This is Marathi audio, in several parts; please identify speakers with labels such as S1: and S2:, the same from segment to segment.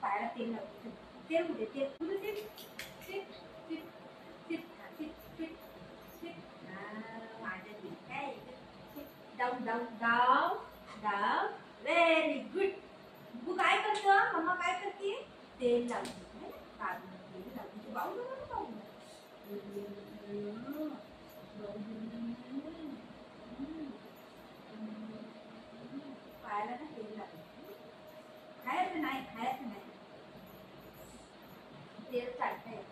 S1: पायाला तेल लावते. तेल कुठे? तेल कुठे? तेल तेल तेल तेल तेल तेल माझ्या तेल काय down down down down. Very good. तू काय करतो? मम्मा काय करते? तेल लावते. तेल लावते. बाऊल पायाला ना तेल लावते. खायचं नाही, खायचं नाही. तेल चालतंय.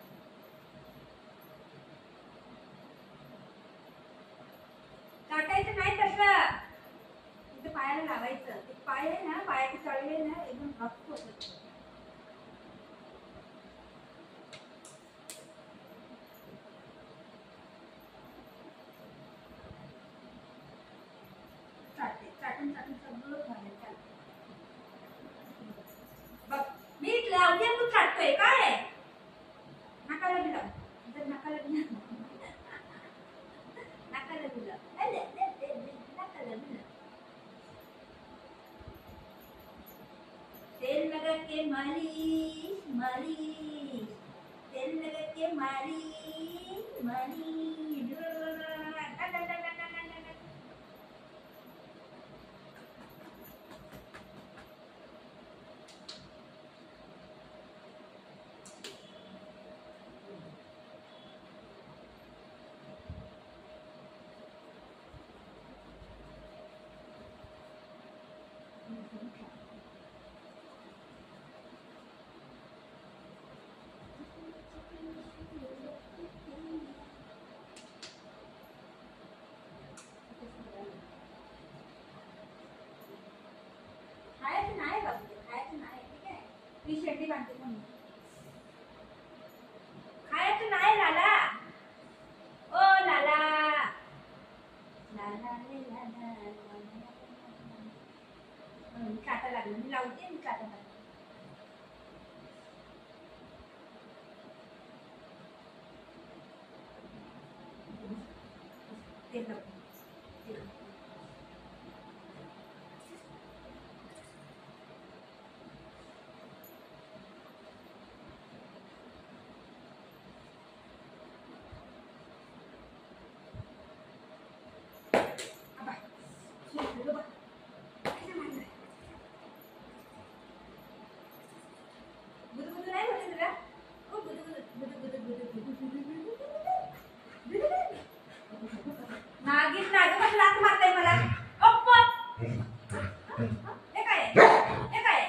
S1: चाटायचं नाही तसं. इथे पायाला लावायचं. ते पाय आहे ना, पायाचे तळवे ना एकदम रफ होतात. चाटून चाटून सगळं खायला चालतं. बघ मी लावते तू चाटतोय काय? नाकाला बी लाव. नाकाला बी लाव. नाकाला बी लाव. नाकाला बी लाव. तेल लगा के मालिश मालिश. तेल लगा के मालिश मालिश. खायचं नाही बाबू, खायचं नाही. ठीक आहे? मी शेंडी बांधते म्हणून. खायचं नाही लाला. ओ लाला लाला रे लाला. काटा लागला. मी लावते. मी काटा लागला. तेल लावते. नागिन नागेवर लाथ मारताय मला. हे काय? हे काय?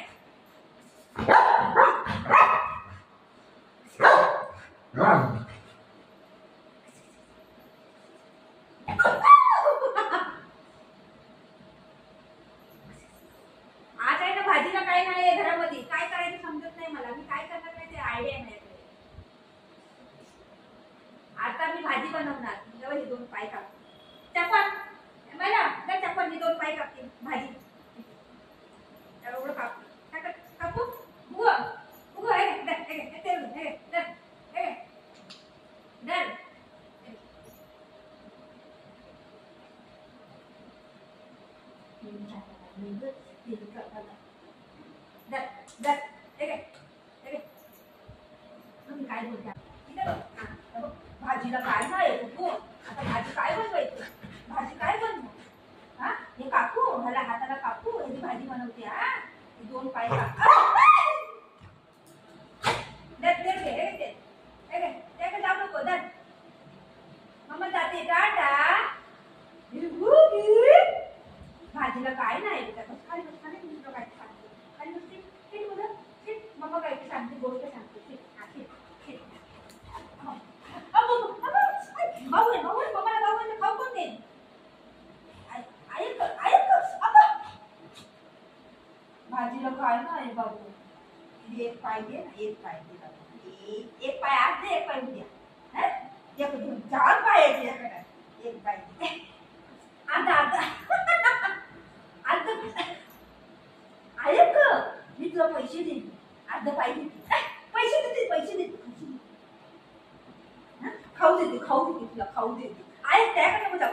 S1: आज आहे ना भाजीला काय नाही आहे घरामध्ये. काय करायचं समजत नाही मला. मी काय करणार नाही ते आयडिया नाही. आता मी भाजी बनवणार. तेव्हा हे दोन पाय कापते. चपन मला जर चपन ही दोन पाय कापते भाजी. एवढं कापते. काय कापू? बुवा बुवा हे दर हे तेल हे दर हे दर. दर दर हे तुम्ही काय बोलता? भाजीला काय नाही तू. आता भाजी काय बनवायची? भाजी काय बनवू? हा हे काकू ह्याला हाताला काकू ह्याची भाजी बनवते. हा हे दोन पाय कापू. जाऊ नको दर. मम्मा जाते टाटा. भाजीला काय नाही बेटा. बस खाली बस. खाली तुला काय सांगते. खाली बसते. ठीक बोल. ठीक मम्मा काय सांगते. गोष्ट सांगते. ठीक हा ठीक ठीक. भाऊ आहे भाऊ आहे. मम्माला भाऊ आहे. खाऊ कोण देईन? ऐक ऐक भाजीला काय नाही बाबू. एक पाय दे ना. एक पाय दे. एक पाय आज दे. एक पाय उद्या. एक चार पाय आहेत याकडे. एक पाय दे. आता आता आता ऐक मी तुला पैसे देते. अर्ध पाय देते. पैसे देते. पैसे देते. खाऊ देते. खाऊ देते तुला. खाऊ देते. ऐक त्याकडे नको जाऊ.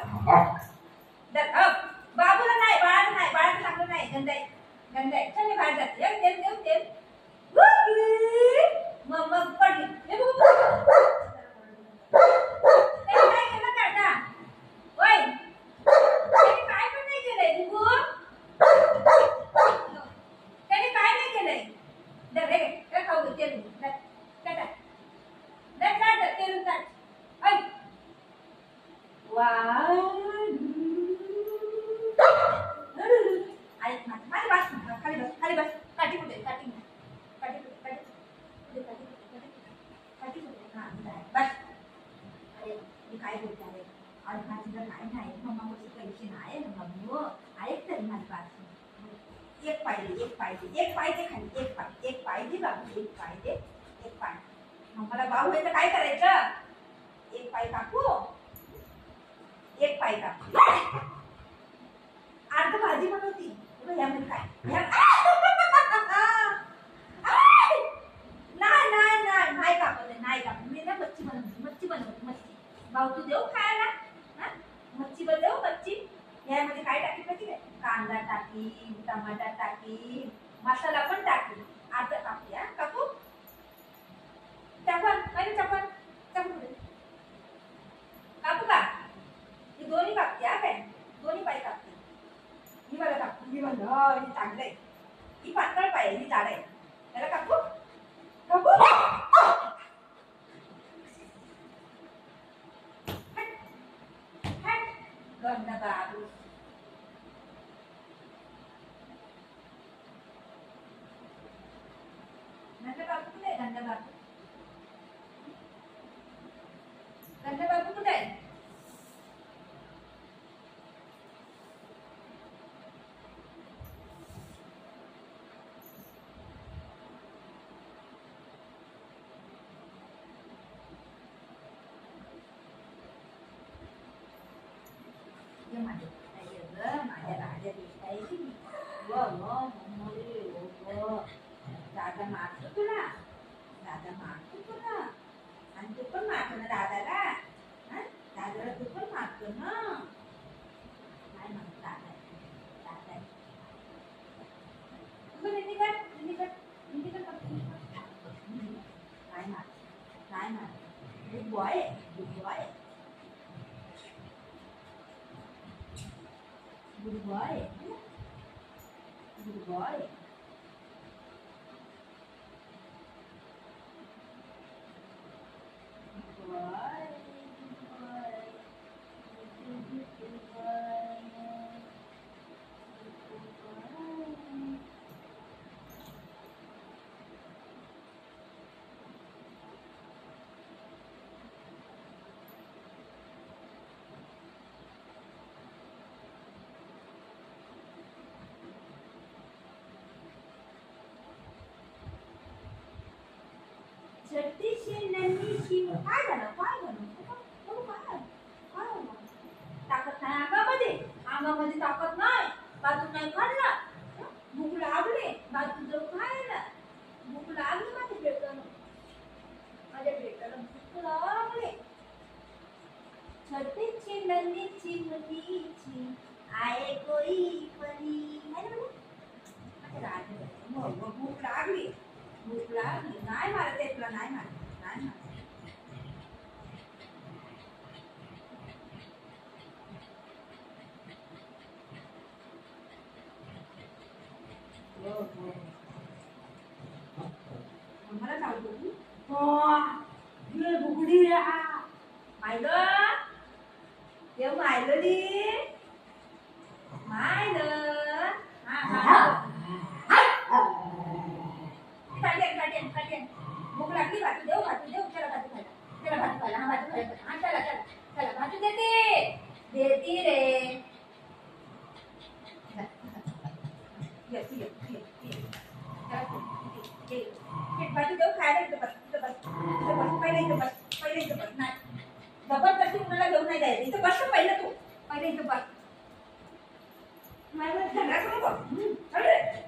S1: बाबूला नाही. बाळाला नाही. बाळाला चांगलं नाही. गंधाई गंधाई. चल मी बाहेर जाते. तेल देऊ तेल. रे रे खाऊ दे तेल काय तेल काय ऐ वन आई माझ्या बस खाली बस काठी कुठे काठी काठी कुठे काठी कुठे हा बस अरे मी काय बोलते अरे और माझं काय नाही मम्मा कशी पैसे नाही मम्मी ऐक तरी माझी बात एक पाहिजे खाली एक पाहिजे बाबू एक पाय मम्माला भाऊ आहे तर काय करायचं एक पाय कापू एक पाय कापू अर्ध भाजी बनवती यामध्ये काय नाही कापत मी ना मच्छी बनवते भाऊ तू देऊ खायला मच्छी बनव मच्छी यामध्ये काय टाकी माहिती आहे कांदा टाकी टमाटर टाकी मसाला पण टाकी आता कापूया कापू चपन कापू का ही दोन्ही कापते काय दोन्ही पाय कापते ही मला कापू ही चांगलं आहे ही पातळ पाय ही जाड आहे त्याला कापू गंदा बाबू गंदा बाबू कुठे आहे माझ्या राजा दिसताय दादा मारतो तुला आणि तू पण मारतो ना दादाला दादाला तू पण मारतो ना नाही म्हणतो दादा नाही मार good boy Good boy. Good boy. Good boy. काय झालं ताकद नाही अंगामध्ये ताकद नाही बाजू नाही खाल्ला भूक लागली बाजू जाऊ खायला भूक लागली माझ्या पेटाला भूक लागली छोटीशी नन्हीची मुलीची आये कोई परी भूक लागली नाही मारत आहे तुला नाही मारत मला सांगतो तू बुगडी मायलं देव मायलं दी मायलं काटेन भूक लागली भातू देऊ त्याला भातू खायला हा भातू खायला चला भातू देते रे भाजी देऊ खायला इथं बस पहिले इथं बस नाही जबरदस्ती कुणाला घेऊन नाही जायचं इथं बस पहिलं तू पहिले इथं बस झगडा करू